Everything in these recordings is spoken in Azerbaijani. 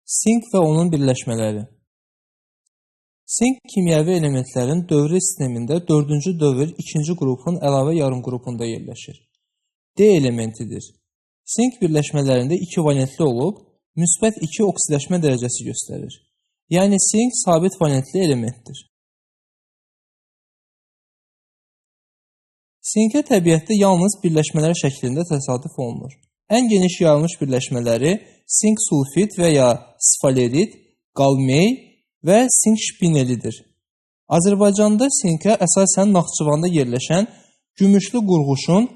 Sink və onun birləşmələri. Sink kimyəvi elementlərin dövrü sistemində 4-cü dövr 2-ci qrupun əlavə yarım qrupunda yerləşir. D elementidir. Sink birləşmələrində 2 valentli olub, müsbət 2 oksidaşma dərəcəsi göstərir. Yəni sink sabit valentli elementdir. Sinkə təbiətdə yalnız birləşmələr şəklində təsadüf olunur. Ən geniş yayılmış birləşmələri sink sulfit və ya sfalerit, qalmey və sink şpinelidir. Azərbaycanda sinkə əsasən Naxçıvanda yerləşən gümüşlü qurğuşun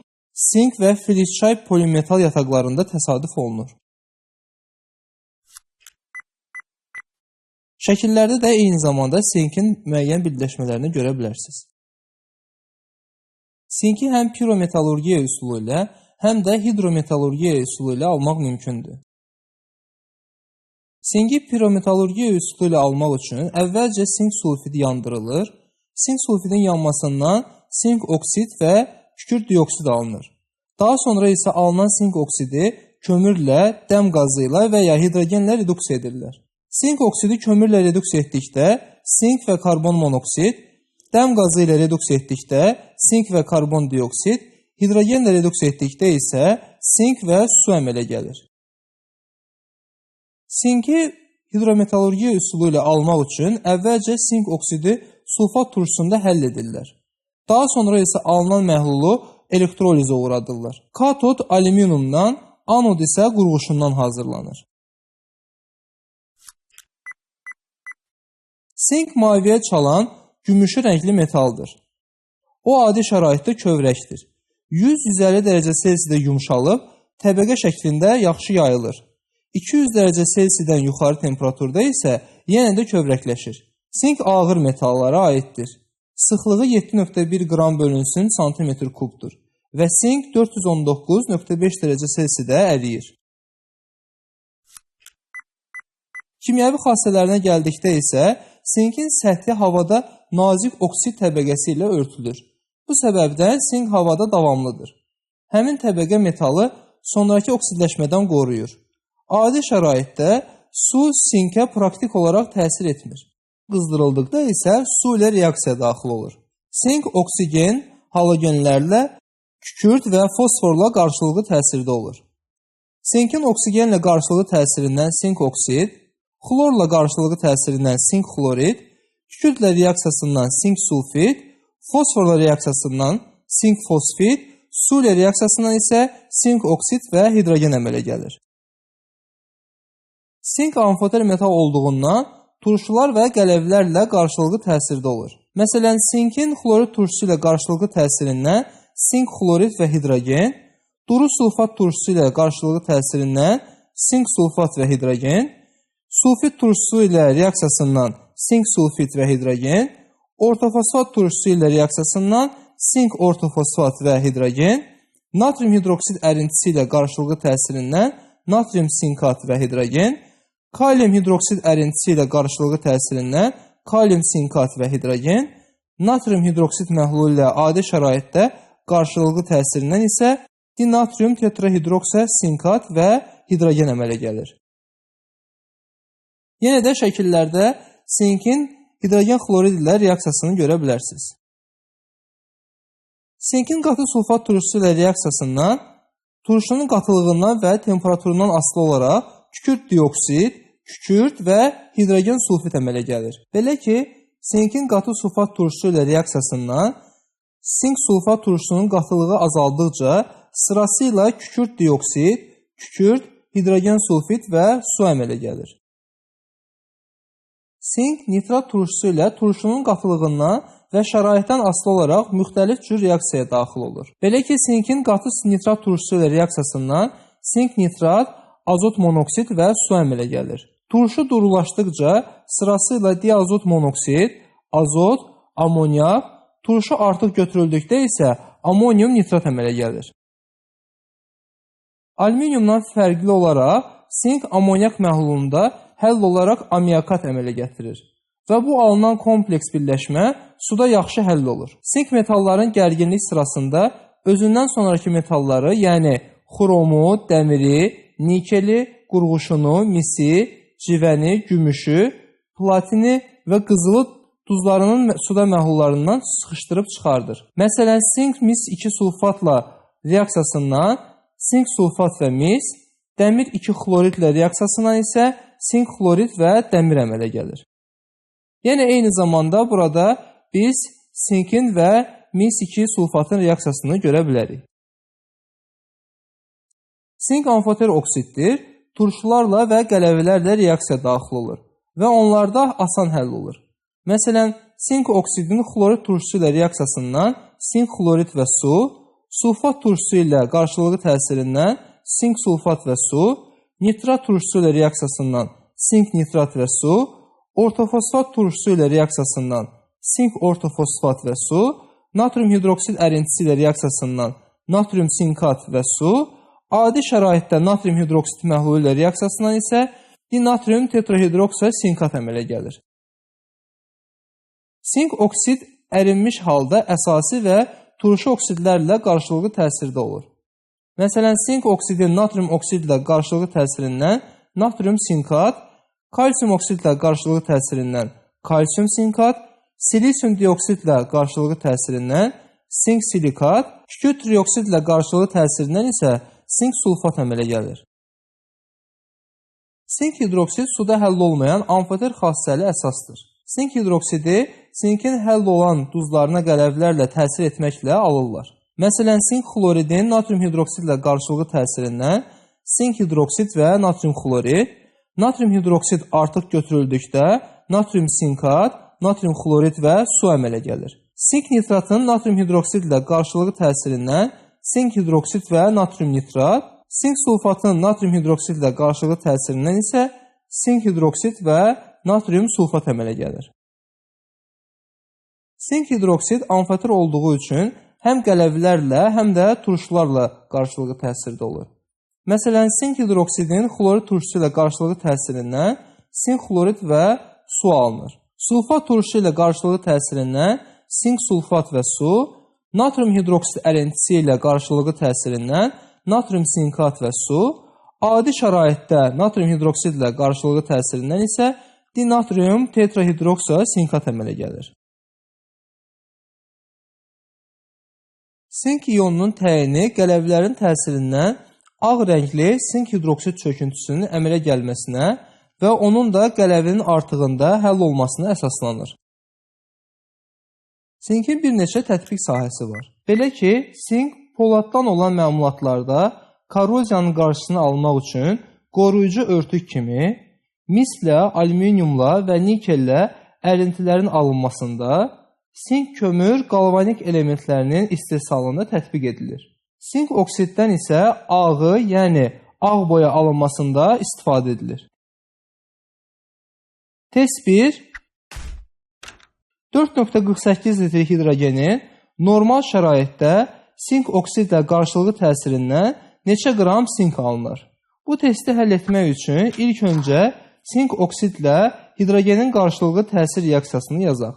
sink və filizçay polimetal yataqlarında təsadüf olunur. Şəkillərdə də eyni zamanda sinkin müəyyən birləşmələrini görə bilərsiniz. Sinki həm pirometallurgiya üsulu ilə, həm də hidrometallurgiya üsulu ilə almaq mümkündür. Sinki pirometallurgiya üsulu ilə almaq üçün əvvəlcə sink sulfidi yandırılır. Sink sulfidin yanmasından sink oksid və kükürt dioksid alınır. Daha sonra isə alınan sink oksidi kömürlə, dəm qazı ilə və ya hidrogenlə reduksiya edirlər. Sink oksidi kömürlə reduksiya etdikdə sink və karbon monoksid, dəm qazı ilə reduksiya etdikdə sink və karbon dioksid, hidrogenlə reduksiya etdikdə isə sink və su əmələ gəlir. Sinki hidrometallurgiya üsulu ilə almaq üçün əvvəlcə sink oksidi sulfat turşusunda həll edirlər. Daha sonra isə alınan məhlulu elektrolizə uğradırlar. Katod alüminiumdan, anod isə qurğuşundan hazırlanır. Sink maviyə çalan gümüşü rəngli metaldır. O adi şəraitdə kövrəkdir. 100-150 dərəcə Selsidə yumşalıb, təbəqə şəklində yaxşı yayılır. 200 dərəcə Selsidən yuxarı temperaturda isə yenə də kövrəkləşir. Sink ağır metallara aiddir. Sıxlığı 7,1 qram bölünsün santimetr kubdur və sink 419,5 dərəcə Selsidə əriyir. Kimyəvi xassələrinə gəldikdə isə sinkin səthi havada nazik oksid təbəqəsi ilə örtülür. Bu səbəbdən sink havada davamlıdır. Həmin təbəqə metalı sonrakı oksidləşmədən qoruyur. Adi şəraitdə su sinkə praktik olaraq təsir etmir. Qızdırıldıqda isə su ilə reaksiya daxil olur. Sink oksigen, halogenlərlə, kükürt və fosforla qarşılıqlı təsirdə olur. Sinkin oksigenlə qarşılıqlı təsirindən sink oksid, xlorla qarşılıqlı təsirindən sink xlorid, kükürtlə reaksiyasından sink sulfid, fosforla reaksiyasından sink fosfid, su ilə reaksiyasından isə sink oksid və hidrogen əmələ gəlir. Sink amfoter metal olduğundan turşular və qələvlərlə qarşılıqlı təsirdə olur. Məsələn, sinkin xlorid turşusu ilə qarşılıqlı təsirindən sink xlorid və hidrogen, duru sulfat turşusu ilə qarşılıqlı təsirindən sink sulfat və hidrogen, sulfit turşusu ilə reaksiyasından sink sulfit və hidrogen, ortofosfat turşusu ilə reaksiyasından sink ortofosfat və hidrogen, natrium hidroksid ərintisi ilə qarşılıqlı təsirindən natrium sinkat və hidrogen, kalium hidroksid ərintisi ilə qarşılıqlı təsirindən kalium sinkat və hidrogen, natrium hidroksid məhlulu ilə adi şəraitdə qarşılıqlı təsirindən isə dinatrium tetrahidroksə sinkat və hidrogen əmələ gəlir. Yenə də şəkillərdə sinkin hidrogen xlorid ilə reaksiyasını görə bilərsiniz. Sinkin qatı sulfat turşusu ilə reaksiyasından turşunun qatılığından və temperaturundan asılı olaraq kükürt dioksid, kükürt və hidrogen sulfit əmələ gəlir. Belə ki, sinkin qatı sulfat turşusu ilə reaksiyasından sink sulfat turşusunun qatılığı azaldıqca sırası ilə kükürt dioksid, kükürt, hidrogen sulfit və su əmələ gəlir. Sink nitrat turşusu ilə turşunun qatılığından və şəraitdən asılı olaraq müxtəlif cür reaksiyaya daxil olur. Belə ki, sinkin qatı nitrat turşusu ilə reaksiyasından sink nitrat, azot monoksid və su əmələ gəlir. Turşu durulaşdıqca sırası ilə diazot monoksid, azot, amoniak, turşu artıq götürüldükdə isə amonium nitrat əmələ gəlir. Alüminiumdan fərqli olaraq sink amoniak məhlulunda həll olaraq amiakat əmələ gətirir və bu alınan kompleks birləşmə suda yaxşı həll olur. Sink metalların gərginlik sırasında özündən sonraki metalları, yəni xromu, dəmiri, nikeli, qurğuşunu, misi, civəni, gümüşü, platini və qızılı duzlarının suda məhlullarından sıxışdırıb çıxardır. Məsələn, sink mis 2 sulfatla reaksiyasından sink sulfat və mis, dəmir 2 xloridlə reaksiyasından isə sink xlorid və dəmir əmələ gəlir. Yəni, eyni zamanda burada biz sinkin və mis 2 sulfatın reaksiyasını görə bilərik. Sink amfoter oksiddir, turşularla və qələvələrlə reaksiya daxil olur və onlarda asan həll olur. Məsələn, sink oksidinin xlorid turşusu ilə reaksiyasından sink xlorid və su, sulfat turşusu ilə qarşılıqlı təsirindən sink sulfat və su, nitrat turşusu ilə reaksiyasından sink nitrat və su, ortofosfat turşusu ilə reaksiyasından sink ortofosfat və su, natrium hidroksid ərintisi ilə reaksiyasından natrium sinkat və su, adi şəraitdə natrium hidroksid məhlulu ilə reaksiyasından isə dinatrium tetrahidroksa sinkat əmələ gəlir. Sink oksid ərinmiş halda əsasi və turşu oksidlərlə qarşılıqlı təsirdə olur. Məsələn, sink oksidin natrium oksidlə qarşılıqlı təsirindən natrium sinkat, kalsium oksidlə qarşılıqlı təsirindən kalsium sinkat, silisium dioksidlə qarşılıqlı təsirindən sink silikat, kükürt trioksidlə qarşılıqlı təsirindən isə sink sulfat əmələ gəlir. Sink hidroksid suda həll olmayan amfoter xassəli əsasdır. Sink hidroksidi sinkin həll olan duzlarına qələvlərlə təsir etməklə alırlar. Məsələn, sink xloridin natrium hidroksidlə qarşılıqlı təsirindən sink hidroksid və natrium xlorid, natrium hidroksid artıq götürüldükdə natrium sinkat, natrium xlorid və su əmələ gəlir. Sink nitratın natrium hidroksidlə qarşılıqlı təsirindən sink hidroksid və natrium nitrat, sink sulfatın natrium hidroksidlə qarşılıqlı təsirindən isə sink hidroksid və natrium sulfat əmələ gəlir. Sink hidroksid amfoter olduğu üçün həm qələvlərlə, həm də turşularla qarşılıqlı təsirdə olur. Məsələn, sink hidroksidin xlorid turşusu ilə qarşılıqlı təsirindən sink xlorid və su alınır. Sulfat turşusu ilə qarşılıqlı təsirindən sink sulfat və su, natrium hidroksid ərintisi ilə qarşılıqlı təsirindən natrium sinkat və su, adi şəraitdə natrium hidroksid ilə qarşılıqlı təsirindən isə dinatrium tetrahidroksa sinkat əmələ gəlir. Sink ionunun təyini qələvlərin təsirindən ağ rəngli sink hidroksid çöküntüsünün əmələ gəlməsinə və onun da qələvinin artığında həll olmasına əsaslanır. Sinkin bir neçə tətbiq sahəsi var. Belə ki, sink poladdan olan məmulatlarda korroziyanın qarşısını almaq üçün qoruyucu örtük kimi, mislə, alüminiumla və nikellə ərintilərin alınmasında, sink kömür qalvanik elementlərinin istehsalında tətbiq edilir. Sink oksiddən isə ağı, yəni ağ boya alınmasında istifadə edilir. Test 1. 4.48 litr hidrogenin normal şəraitdə sink oksidlə qarşılıqlı təsirindən neçə qram sink alınır? Bu testi həll etmək üçün ilk öncə sink oksidlə hidrogenin qarşılıqlı təsir reaksiyasını yazaq.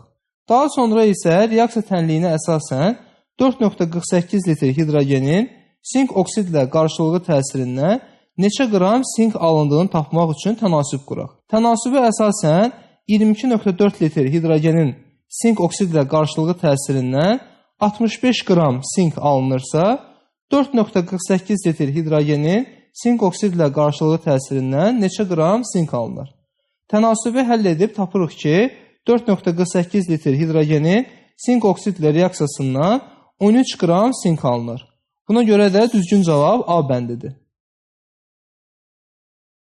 Daha sonra isə reaksiya tənliyinə əsasən 4.48 litr hidrogenin sink oksidlə qarşılıqlı təsirindən neçə qram sink alındığını tapmaq üçün tənasüb quraq. Tənasübə əsasən 22.4 litr hidrogenin sink oksidlə qarşılıqlı təsirindən 65 qram sink alınırsa, 4.48 litr hidrogenin sink oksidlə qarşılıqlı təsirindən neçə qram sink alınır? Tənasübü həll edib tapırıq ki, 4.48 litr hidrogenin sink oksidlə reaksiyasından 13 qram sink alınır. Buna görə də düzgün cavab A bəndidir.